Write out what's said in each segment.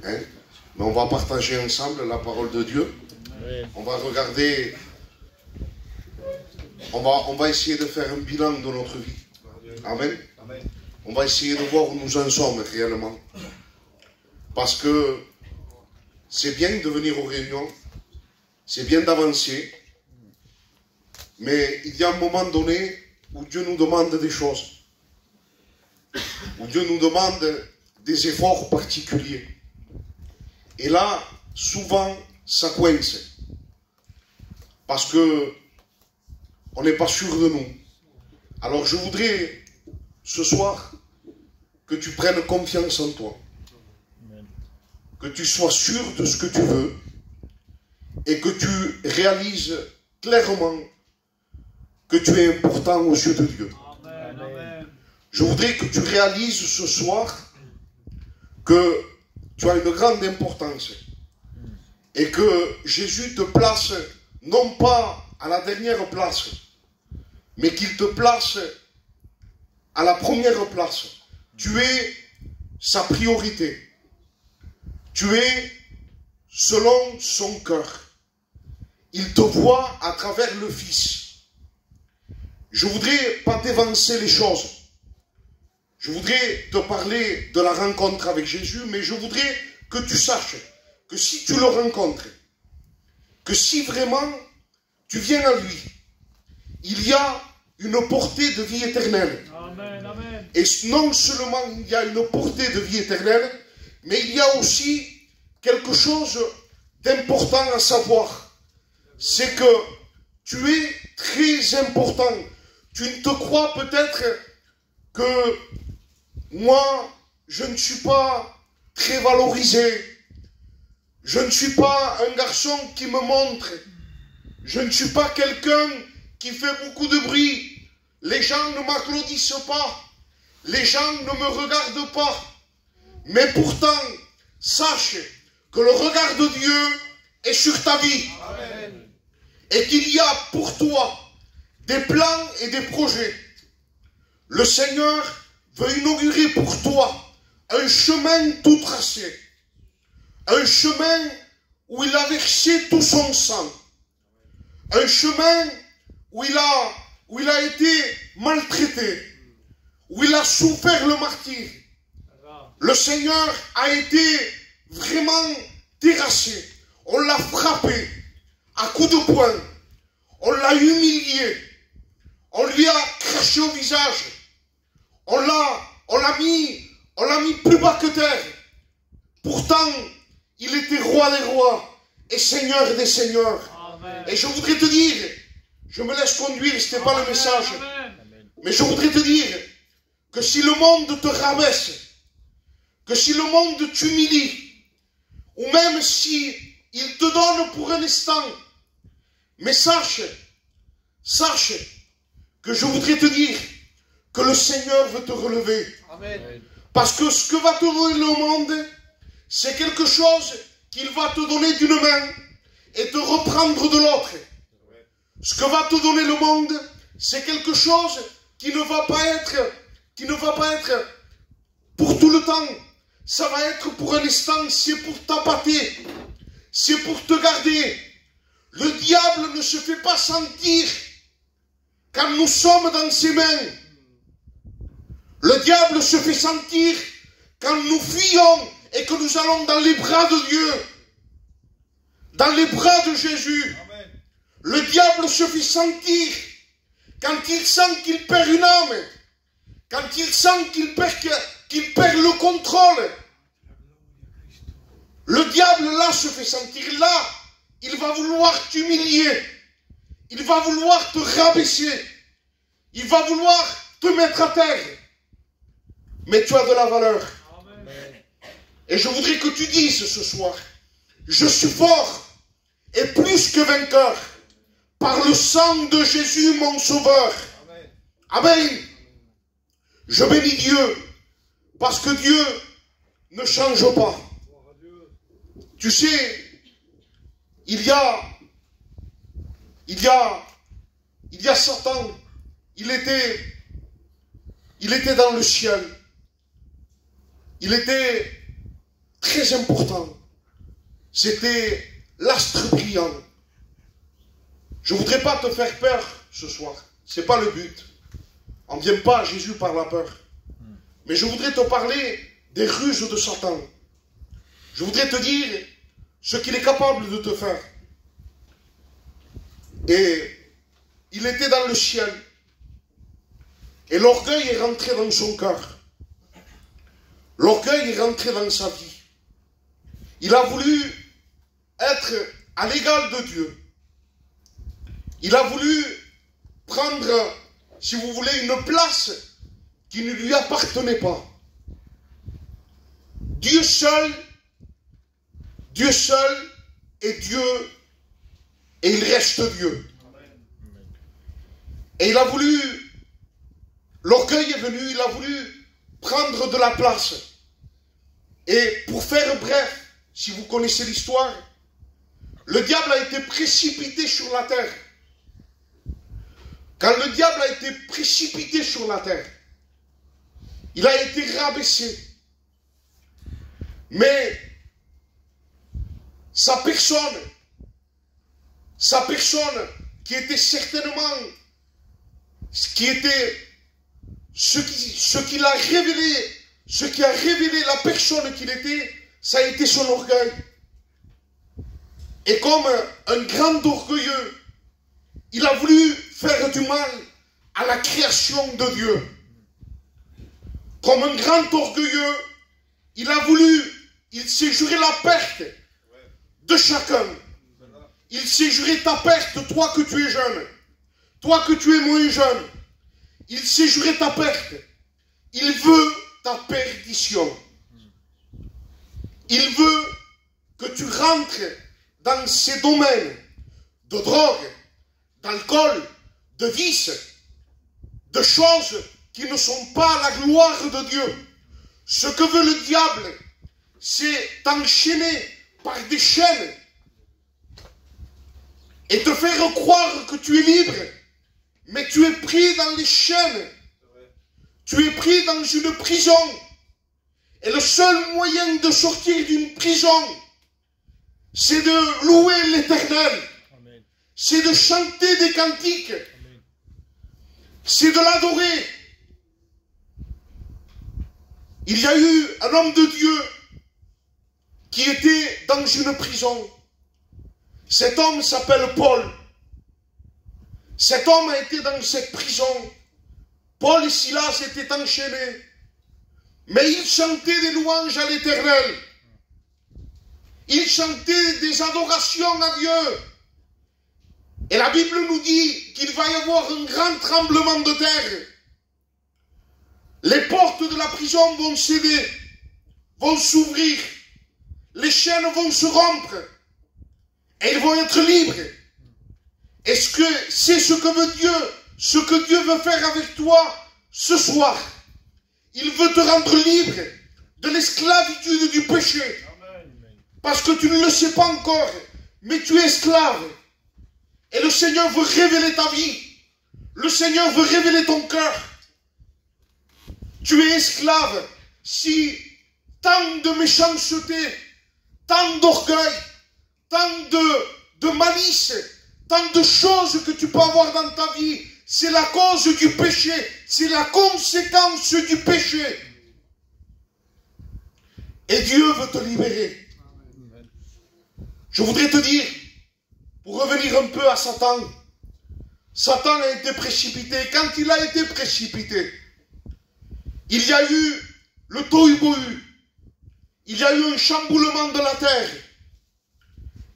Hein? Mais on va partager ensemble la parole de Dieu. On va regarder, on va essayer de faire un bilan de notre vie. Amen. On va essayer de voir où nous en sommes réellement. Parce que c'est bien de venir aux réunions, c'est bien d'avancer, mais il y a un moment donné où Dieu nous demande des choses, où Dieu nous demande des efforts particuliers. Et là, souvent, ça coince. Parce que on n'est pas sûr de nous. Alors je voudrais, ce soir, que tu prennes confiance en toi. Que tu sois sûr de ce que tu veux. Et que tu réalises clairement que tu es important aux yeux de Dieu. Amen. Je voudrais que tu réalises ce soir que tu as une grande importance. Et que Jésus te place non pas à la dernière place, mais qu'il te place à la première place. Tu es sa priorité. Tu es selon son cœur. Il te voit à travers le Fils. Je voudrais pas t'évancer les choses. Je voudrais te parler de la rencontre avec Jésus, mais je voudrais que tu saches que si tu le rencontres, que si vraiment tu viens à lui, il y a une portée de vie éternelle. Amen. Amen. Et non seulement il y a une portée de vie éternelle, mais il y a aussi quelque chose d'important à savoir. C'est que tu es très important. Tu ne te crois peut-être que moi, je ne suis pas très valorisé. Je ne suis pas un garçon qui me montre. Je ne suis pas quelqu'un qui fait beaucoup de bruit. Les gens ne m'applaudissent pas. Les gens ne me regardent pas. Mais pourtant, sache que le regard de Dieu est sur ta vie. Amen. Et qu'il y a pour toi des plans et des projets. Le Seigneur veut inaugurer pour toi un chemin tout tracé. Un chemin où il a versé tout son sang. Un chemin où il a été maltraité. Où il a souffert le martyre. Le Seigneur a été vraiment terrassé. On l'a frappé à coups de poing. On l'a humilié. On lui a craché au visage. On l'a mis plus bas que terre. Pourtant, il était roi des rois et seigneur des seigneurs. Amen. Et je voudrais te dire, je me laisse conduire, ce n'est pas le message. Amen. Mais je voudrais te dire que si le monde te rabaisse, que si le monde t'humilie, ou même si il te donne pour un instant, mais sache que je voudrais te dire que le Seigneur veut te relever. Amen. Parce que ce que va te donner le monde, c'est quelque chose qu'il va te donner d'une main et te reprendre de l'autre. Ce que va te donner le monde, c'est quelque chose qui ne va pas être pour tout le temps. Ça va être pour un instant, c'est pour t'appâter, c'est pour te garder. Le diable ne se fait pas sentir quand nous sommes dans ses mains. Le diable se fait sentir quand nous fuyons et que nous allons dans les bras de Dieu, dans les bras de Jésus. Amen. Le diable se fait sentir quand il sent qu'il perd une âme, quand il sent qu'il perd le contrôle. Le diable là se fait sentir là. Il va vouloir t'humilier. Il va vouloir te rabaisser. Il va vouloir te mettre à terre. Mais tu as de la valeur. Amen. Et je voudrais que tu dises ce soir, je suis fort et plus que vainqueur par le sang de Jésus mon sauveur. Amen. Amen. Je bénis Dieu parce que Dieu ne change pas. Tu sais, il y a Satan, il était dans le ciel. Il était très important. C'était l'astre brillant. Je ne voudrais pas te faire peur ce soir. Ce n'est pas le but. On ne vient pas à Jésus par la peur. Mais je voudrais te parler des ruses de Satan. Je voudrais te dire ce qu'il est capable de te faire. Et il était dans le ciel. Et l'orgueil est rentré dans son cœur. L'orgueil est rentré dans sa vie. Il a voulu être à l'égal de Dieu. Il a voulu prendre, si vous voulez, une place qui ne lui appartenait pas. Dieu seul est Dieu et il reste Dieu. Et il a voulu, l'orgueil est venu, il a voulu prendre de la place. Et pour faire bref, si vous connaissez l'histoire, le diable a été précipité sur la terre. Quand le diable a été précipité sur la terre, il a été rabaissé. Mais sa personne qui était certainement, ce qui a révélé la personne qu'il était, ça a été son orgueil. Et comme un grand orgueilleux, il a voulu faire du mal à la création de Dieu. Comme un grand orgueilleux, il s'est juré la perte de chacun. Il s'est juré ta perte, toi que tu es jeune, toi que tu es moins jeune. Il s'est juré ta perte. Il veut ta perdition. Il veut que tu rentres dans ces domaines de drogue, d'alcool, de vice, de choses qui ne sont pas la gloire de Dieu. Ce que veut le diable, c'est t'enchaîner par des chaînes et te faire croire que tu es libre, mais tu es pris dans les chaînes. Tu es pris dans une prison. Et le seul moyen de sortir d'une prison, c'est de louer l'Éternel. C'est de chanter des cantiques. C'est de l'adorer. Il y a eu un homme de Dieu qui était dans une prison. Cet homme s'appelle Paul. Cet homme a été dans cette prison. Paul et Silas étaient enchaînés. Mais ils chantaient des louanges à l'Éternel. Ils chantaient des adorations à Dieu. Et la Bible nous dit qu'il va y avoir un grand tremblement de terre. Les portes de la prison vont céder, vont s'ouvrir. Les chaînes vont se rompre. Et ils vont être libres. Est-ce que c'est ce que veut Dieu, ce que Dieu veut faire avec toi ce soir? Il veut te rendre libre de l'esclavitude du péché. Parce que tu ne le sais pas encore, mais tu es esclave. Et le Seigneur veut révéler ta vie. Le Seigneur veut révéler ton cœur. Tu es esclave si tant de méchanceté, tant d'orgueil, tant de malice, tant de choses que tu peux avoir dans ta vie, c'est la cause du péché, c'est la conséquence du péché. Et Dieu veut te libérer. Je voudrais te dire, pour revenir un peu à Satan, Satan a été précipité. Quand il a été précipité, il y a eu le tohu-bohu. Il y a eu un chamboulement de la terre.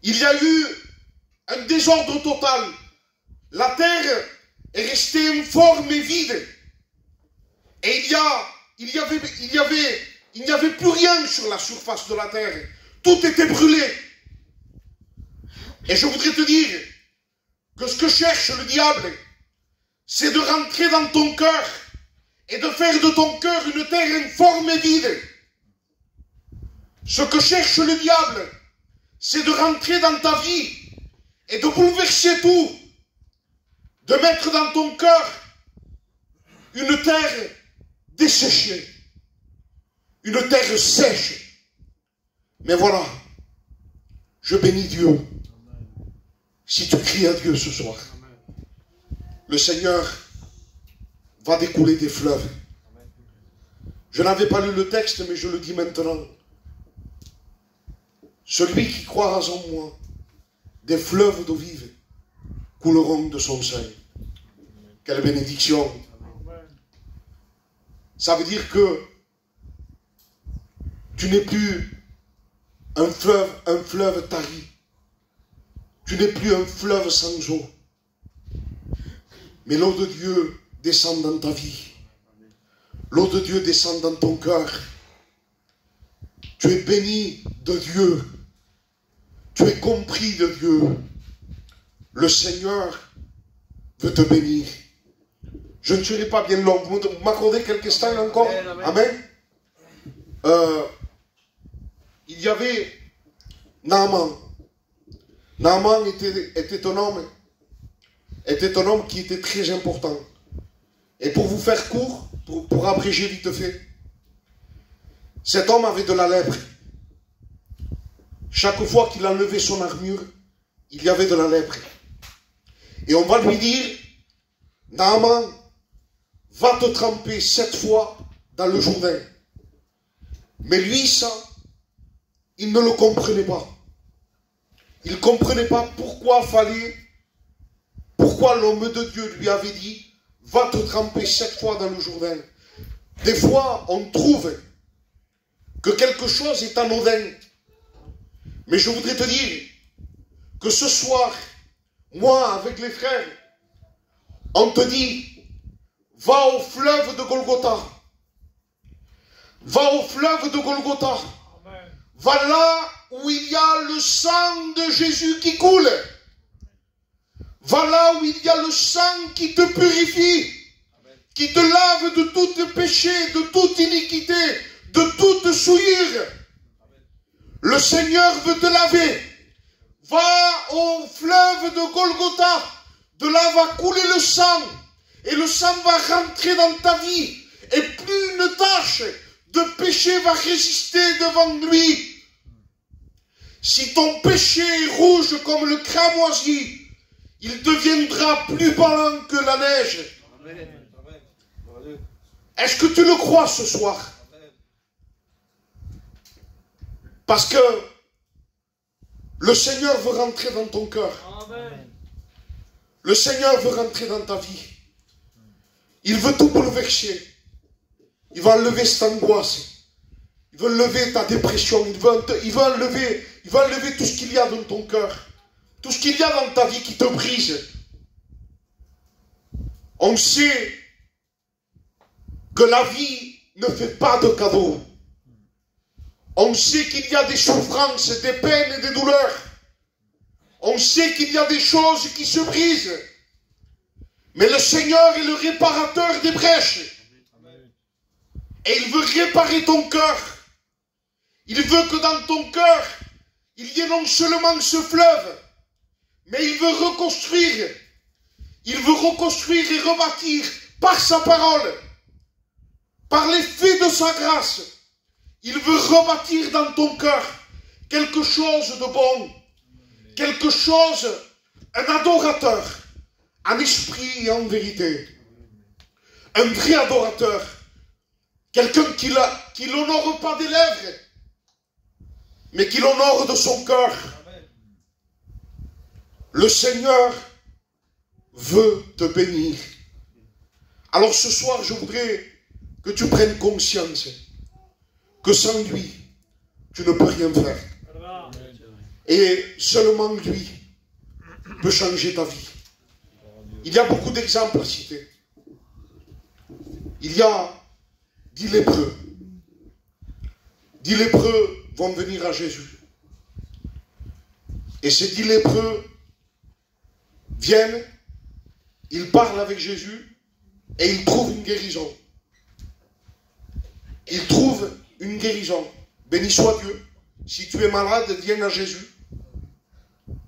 Il y a eu un désordre total. La terre est restée informe et vide. Et il n'y avait plus rien sur la surface de la terre. Tout était brûlé. Et je voudrais te dire que ce que cherche le diable, c'est de rentrer dans ton cœur et de faire de ton cœur une terre informe et vide. Ce que cherche le diable, c'est de rentrer dans ta vie et de bouleverser tout, de mettre dans ton cœur une terre desséchée, une terre sèche. Mais voilà, je bénis Dieu. Si tu cries à Dieu ce soir, le Seigneur va découler des fleuves. Je n'avais pas lu le texte, mais je le dis maintenant. Celui qui croira en moi, des fleuves d'eau vive couleront de son sein. Quelle bénédiction! Ça veut dire que tu n'es plus un fleuve tari. Tu n'es plus un fleuve sans eau. Mais l'eau de Dieu descend dans ta vie. L'eau de Dieu descend dans ton cœur. Tu es béni de Dieu. Tu es compris de Dieu. Le Seigneur veut te bénir. Je ne serai pas bien long. Vous m'accordez quelques instants encore? Amen. Il y avait Naaman. Naaman était un homme qui était très important. Et pour vous faire court, pour abréger vite fait, cet homme avait de la lèpre. Chaque fois qu'il enlevait son armure, il y avait de la lèpre. Et on va lui dire, Naaman, va te tremper 7 fois dans le Jourdain. Mais lui, ça, il ne le comprenait pas. Il ne comprenait pas pourquoi l'homme de Dieu lui avait dit, va te tremper 7 fois dans le Jourdain. Des fois, on trouve que quelque chose est anodin. Mais je voudrais te dire que ce soir, moi, avec les frères, on te dit, va au fleuve de Golgotha. Va au fleuve de Golgotha. Va là où il y a le sang de Jésus qui coule. Va là où il y a le sang qui te purifie, qui te lave de tout péché, de toute iniquité, de toute souillure. Le Seigneur veut te laver. Va au fleuve de Golgotha. De là va couler le sang. Et le sang va rentrer dans ta vie. Et plus une tache de péché va résister devant lui. Si ton péché est rouge comme le cramoisi, il deviendra plus blanc que la neige. Est-ce que tu le crois ce soir? Parce que le Seigneur veut rentrer dans ton cœur. Le Seigneur veut rentrer dans ta vie. Il veut tout bouleverser. Il va enlever cette angoisse. Il veut enlever ta dépression. Il va enlever tout ce qu'il y a dans ton cœur. Tout ce qu'il y a dans ta vie qui te brise. On sait que la vie ne fait pas de cadeaux. On sait qu'il y a des souffrances, des peines et des douleurs. On sait qu'il y a des choses qui se brisent. Mais le Seigneur est le réparateur des brèches. Et il veut réparer ton cœur. Il veut que dans ton cœur, il y ait non seulement ce fleuve, mais il veut reconstruire. Il veut reconstruire et rebâtir par sa parole, par l'effet de sa grâce. Il veut rebâtir dans ton cœur quelque chose de bon, quelque chose, un adorateur, en esprit et en vérité. Un vrai adorateur, quelqu'un qui l'honore pas des lèvres, mais qui l'honore de son cœur. Le Seigneur veut te bénir. Alors ce soir, je voudrais que tu prennes conscience que sans lui, tu ne peux rien faire. Et seulement lui peut changer ta vie. Il y a beaucoup d'exemples à citer. Il y a 10 lépreux. 10 lépreux vont venir à Jésus. Et ces 10 lépreux viennent, ils parlent avec Jésus et ils trouvent une guérison. Ils trouvent une guérison. Béni soit Dieu. Si tu es malade, viens à Jésus.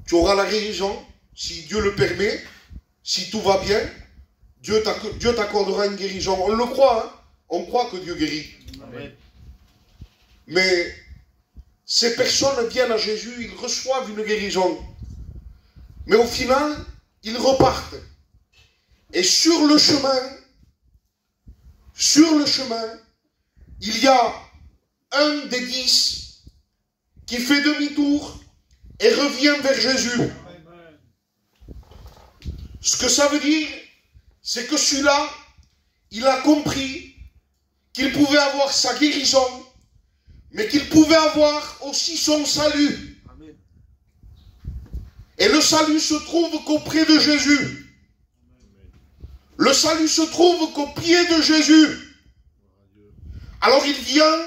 Tu auras la guérison, si Dieu le permet. Si tout va bien, Dieu t'accordera une guérison. On le croit, hein? On croit que Dieu guérit. Amen. Mais ces personnes viennent à Jésus, ils reçoivent une guérison. Mais au final, ils repartent. Et sur le chemin, il y a un des 10 qui fait demi-tour et revient vers Jésus. Ce que ça veut dire, c'est que celui-là, il a compris qu'il pouvait avoir sa guérison, mais qu'il pouvait avoir aussi son salut. Et le salut se trouve qu'auprès de Jésus. Le salut se trouve qu'au pied de Jésus. Alors il vient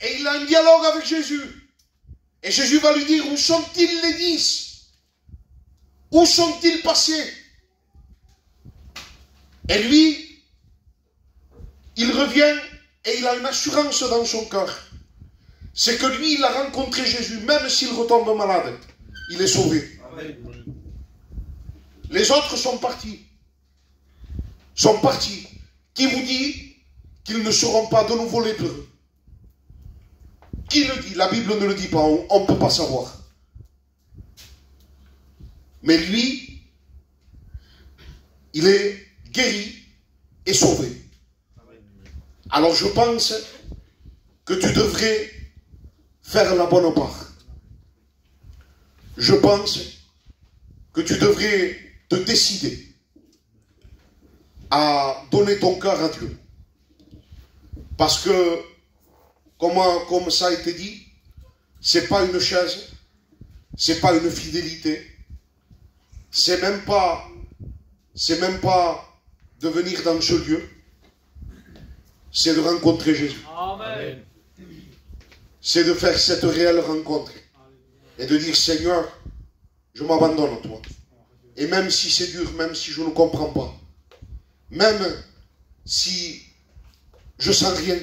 et il a un dialogue avec Jésus. Et Jésus va lui dire, où sont-ils les 10? Où sont-ils passés? Et lui, il revient et il a une assurance dans son cœur. C'est que lui, il a rencontré Jésus, même s'il retombe malade, il est sauvé. Amen. Les autres sont partis. Qui vous dit qu'ils ne seront pas de nouveau lépreux? Qui le dit? La Bible ne le dit pas, on ne peut pas savoir. Mais lui, il est guéri et sauvé. Alors je pense que tu devrais faire la bonne part. Je pense que tu devrais te décider à donner ton cœur à Dieu. Parce que, comme ça a été dit, c'est pas une chaise, c'est pas une fidélité, c'est même pas de venir dans ce lieu, c'est de rencontrer Jésus. Amen. C'est de faire cette réelle rencontre et de dire, Seigneur, je m'abandonne à toi. Et même si c'est dur, même si je ne comprends pas, même si je sens rien,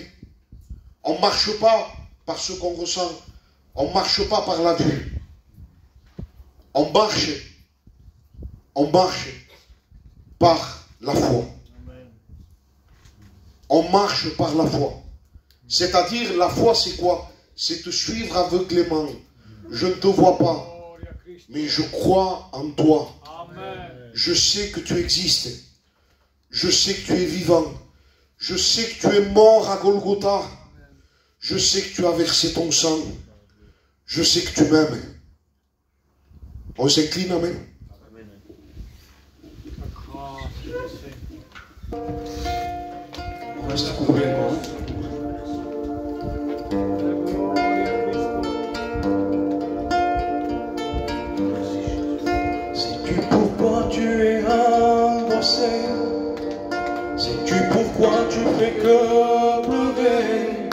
on ne marche pas par ce qu'on ressent, on ne marche pas par la vue, on marche par la foi. On marche par la foi. C'est-à-dire, la foi, c'est quoi? C'est te suivre aveuglément. Je ne te vois pas, mais je crois en toi. Je sais que tu existes. Je sais que tu es vivant. Je sais que tu es mort à Golgotha. Je sais que tu as versé ton sang. Je sais que tu m'aimes. On s'incline, amen. On reste couvert. Sais-tu pourquoi tu es angoissé? Sais-tu pourquoi tu fais que pleurer?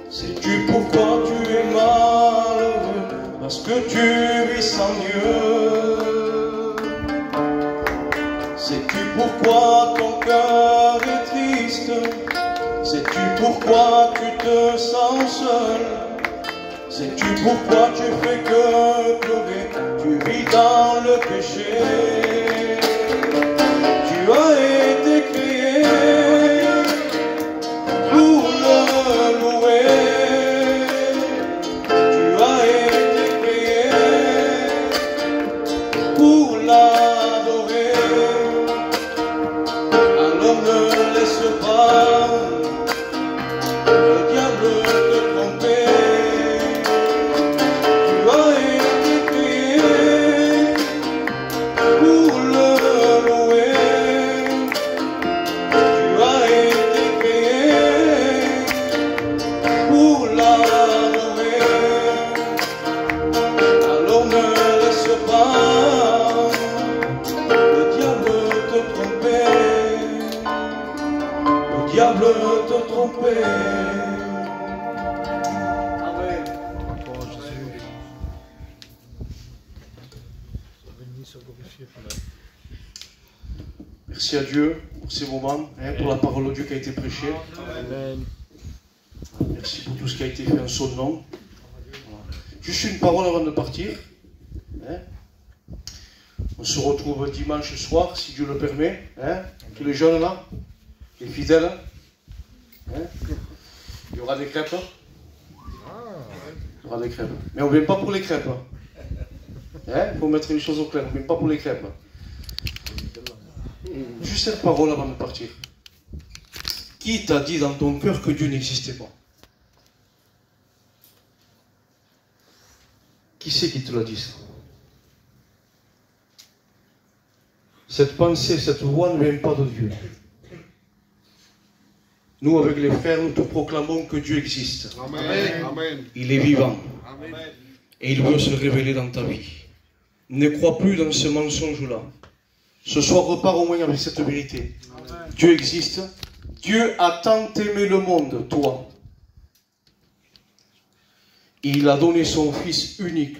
Sais-tu pourquoi tu es malheureux? Parce que tu vis sans Dieu. Sais-tu pourquoi ton cœur est triste? Sais-tu pourquoi tu te sens seul? Sais-tu pourquoi tu fais que pleurer? Tu vis dans le péché. Tu as été créé pour le louer. Tu as été créé pour l'adorer. Alors ne laisse pas le diable te tromper. Tu as été créé pour le louer. Tu as été créé pour l'adorer. Alors ne laisse pas le diable te tromper. Le diable te tromper. Amen. Encore Jésus. Sois béni, sois glorifié pour la... Merci à Dieu pour ces moments, pour la parole de Dieu qui a été prêchée. Amen. Merci pour tout ce qui a été fait en son nom. Voilà. Juste une parole avant de partir. On se retrouve dimanche soir, si Dieu le permet. Tous les jeunes là, les fidèles. Il y aura des crêpes. Il y aura des crêpes. Mais on ne vient pas pour les crêpes. Il faut mettre les choses au clair. On ne vient pas pour les crêpes. Juste cette parole avant de partir. Qui t'a dit dans ton cœur que Dieu n'existait pas? Qui c'est qui te l'a dit ça? Cette pensée, cette voix ne vient pas de Dieu. Nous, avec les frères, nous te proclamons que Dieu existe. Amen. Amen. Il est vivant. Amen. Et il veut se révéler dans ta vie. Ne crois plus dans ce mensonge-là. Ce soir, repars au moins avec cette vérité. Amen. Dieu existe. Dieu a tant aimé le monde, toi. Et il a donné son Fils unique,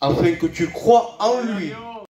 afin que tu crois en lui.